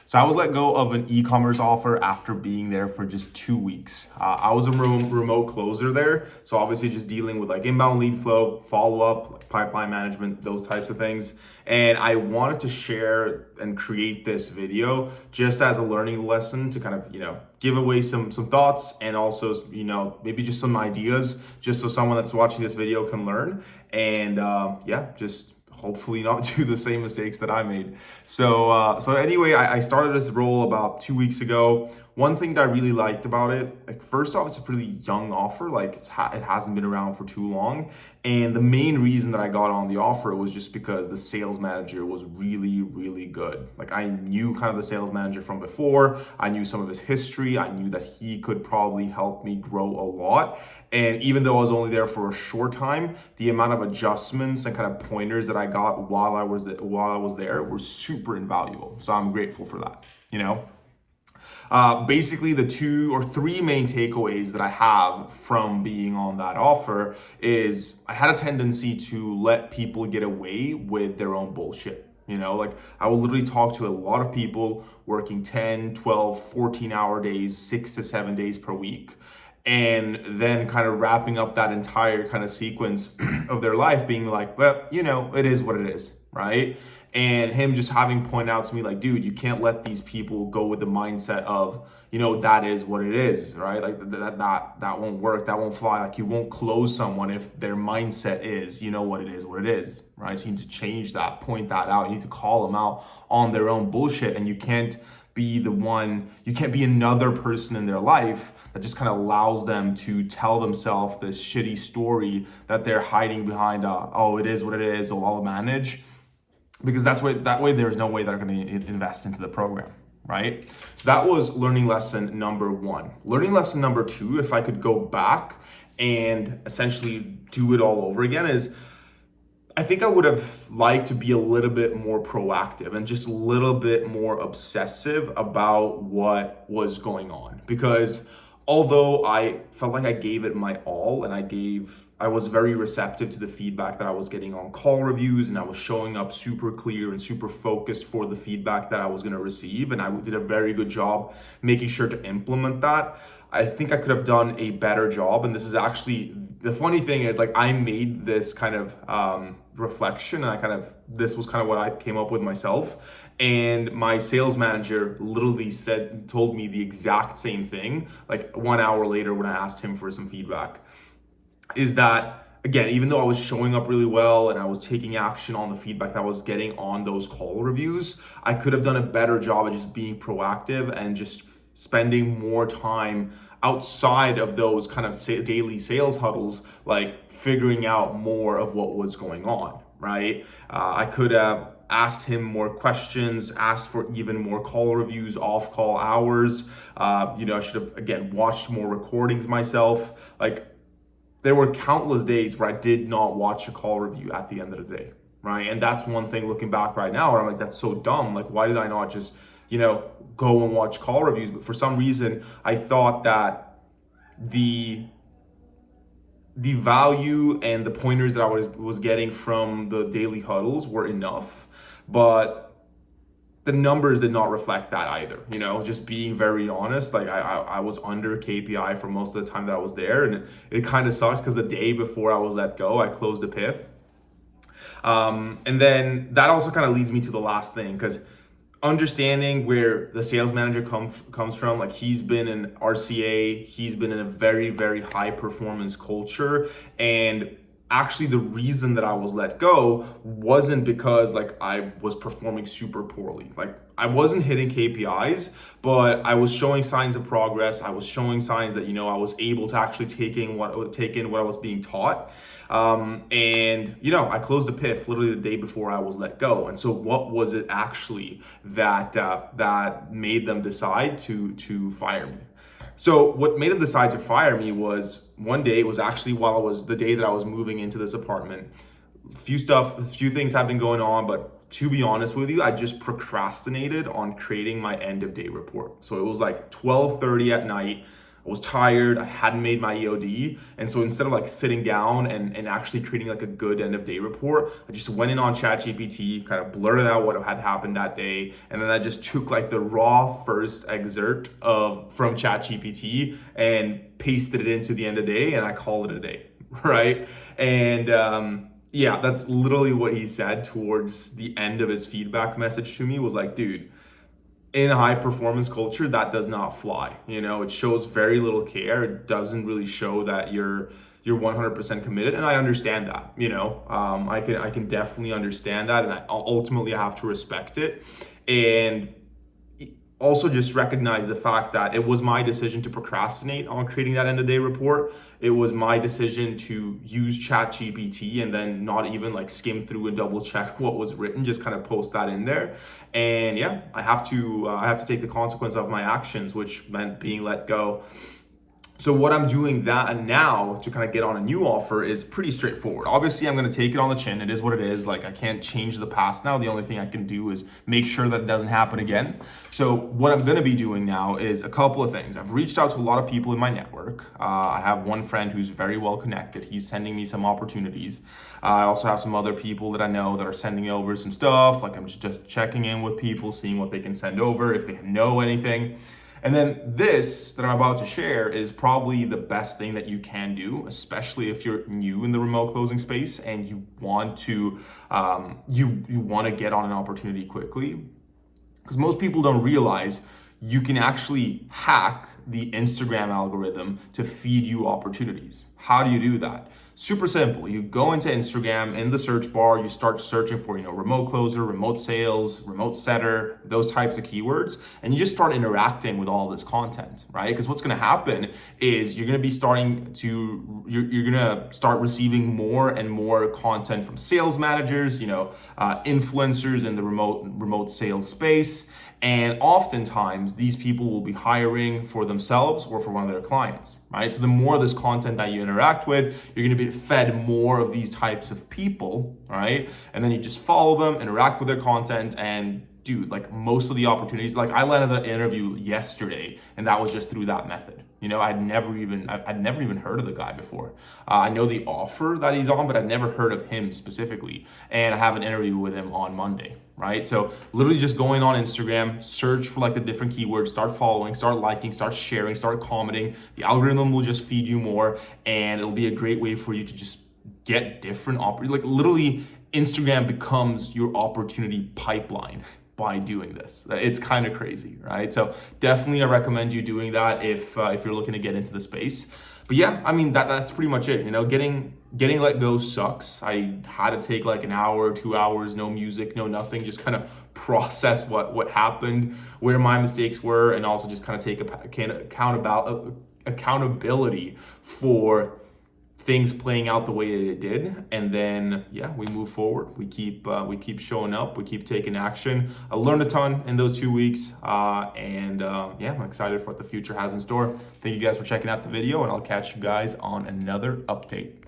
So I was let go of an e-commerce offer after being there for just 2 weeks. I was a remote closer there, so obviously just dealing with like inbound lead flow, follow up, like pipeline management, those types of things. And I wanted to share and create this video just as a learning lesson to kind of, give away some thoughts and also, maybe just some ideas, just so someone that's watching this video can learn. And yeah, just hopefully not do the same mistakes that I made. So anyway, I started this role about 2 weeks ago. One thing that I really liked about it, like first off, it's a pretty young offer. Like it hasn't been around for too long. And the main reason that I got on the offer was just because the sales manager was really, really good. Like I knew kind of the sales manager from before. I knew some of his history. I knew that he could probably help me grow a lot. And even though I was only there for a short time, the amount of adjustments and kind of pointers that I got while I was there were super invaluable. So I'm grateful for that. Basically, the 2 or 3 main takeaways that I have from being on that offer is I had a tendency to let people get away with their own bullshit. Like I will literally talk to a lot of people working 10, 12, 14-hour days, 6 to 7 days per week. And then kind of wrapping up that entire kind of sequence of their life being like, well, it is what it is, right? And him just having pointed out to me like, dude, you can't let these people go with the mindset of, that is what it is, right? Like that won't work, that won't fly. Like you won't close someone if their mindset is, what it is, right? So you need to change that, point that out. You need to call them out on their own bullshit, and you can't be another person in their life that just kind of allows them to tell themselves this shitty story that they're hiding behind, it is what it is, I'll manage. Because that way there's no way they're going to invest into the program, right? So that was learning lesson number 1. Learning lesson number 2, if I could go back and essentially do it all over again, is I think I would have liked to be a little bit more proactive and just a little bit more obsessive about what was going on. Because although I felt like I gave it my all and I was very receptive to the feedback that I was getting on call reviews, and I was showing up super clear and super focused for the feedback that I was going to receive, and I did a very good job making sure to implement that. I think I could have done a better job, and this is actually, the funny thing is, like, I made this kind of reflection, and this was kind of what I came up with myself, and my sales manager literally told me the exact same thing, like 1 hour later when I asked him for some feedback, is that, again, even though I was showing up really well and I was taking action on the feedback that I was getting on those call reviews, I could have done a better job of just being proactive and just spending more time outside of those kind of daily sales huddles, like figuring out more of what was going on, right? I could have asked him more questions, asked for even more call reviews, off call hours. I should have, again, watched more recordings myself. Like, there were countless days where I did not watch a call review at the end of the day, right? And that's one thing looking back right now where I'm like, that's so dumb. Like, why did I not just, go and watch call reviews? But for some reason, I thought that the value and the pointers that I was getting from the daily huddles were enough, but the numbers did not reflect that either. Just being very honest, like I was under KPI for most of the time that I was there, and it kind of sucks because the day before I was let go, I closed the PIF. And then that also kind of leads me to the last thing, because understanding where the sales manager comes from, like he's been in RCA, he's been in a very, very high performance culture, and actually the reason that I was let go wasn't because like I was performing super poorly. Like I wasn't hitting KPIs, but I was showing signs of progress. I was showing signs that, I was able to actually take in what I was being taught. And I closed the PIF literally the day before I was let go. And so what was it actually that made them decide to fire me? So what made them decide to fire me was one day, it was actually the day that I was moving into this apartment. A few things have been going on, but to be honest with you, I just procrastinated on creating my end of day report. So it was like 12:30 at night I was tired, I hadn't made my EOD. And so instead of like sitting down and actually creating like a good end of day report, I just went in on ChatGPT, kind of blurted out what had happened that day. And then I just took like the raw first excerpt from ChatGPT and pasted it into the end of day, and I called it a day, right? And yeah, that's literally what he said towards the end of his feedback message to me, was like, dude, in a high performance culture, that does not fly. It shows very little care. It doesn't really show that you're 100% committed, and I understand that. I can definitely understand that, and I ultimately have to respect it. And also just recognize the fact that it was my decision to procrastinate on creating that end of day report. It was my decision to use ChatGPT and then not even like skim through and double check what was written, just kind of post that in there. And yeah, I have to take the consequence of my actions, which meant being let go. So what I'm doing that now to kind of get on a new offer is pretty straightforward. Obviously, I'm going to take it on the chin. It is what it is. Like, I can't change the past now. The only thing I can do is make sure that it doesn't happen again. So what I'm going to be doing now is a couple of things. I've reached out to a lot of people in my network. I have one friend who's very well connected. He's sending me some opportunities. I also have some other people that I know that are sending over some stuff. Like, I'm just checking in with people, seeing what they can send over, if they know anything. And then this that I'm about to share is probably the best thing that you can do, especially if you're new in the remote closing space and you want to you want to get on an opportunity quickly. Because most people don't realize you can actually hack the Instagram algorithm to feed you opportunities. How do you do that? Super simple. You go into Instagram, in the search bar, you start searching for, remote closer, remote sales, remote setter, those types of keywords, and you just start interacting with all this content, right? Because what's going to happen is you're going to start receiving more and more content from sales managers, influencers in the remote sales space. And oftentimes these people will be hiring for themselves or for one of their clients, right? So the more of this content that you interact with, you're going to be fed more of these types of people, right? And then you just follow them, interact with their content, and dude, like most of the opportunities, like I landed an interview yesterday, and that was just through that method. I'd never even heard of the guy before. I know the offer that he's on, but I'd never heard of him specifically. And I have an interview with him on Monday, right? So literally just going on Instagram, search for like the different keywords, start following, start liking, start sharing, start commenting. The algorithm will just feed you more, and it'll be a great way for you to just get different like literally Instagram becomes your opportunity pipeline by doing this. It's kind of crazy, right? So definitely I recommend you doing that if you're looking to get into the space. But yeah, I mean, that's pretty much it. Getting let go sucks. I had to take like an hour, 2 hours, no music, no nothing, just kind of process what happened, where my mistakes were, and also just kind of take accountability for things playing out the way it did. And then yeah, we move forward. We keep showing up, we keep taking action. I learned a ton in those 2 weeks, and yeah, I'm excited for what the future has in store. Thank you guys for checking out the video, and I'll catch you guys on another update.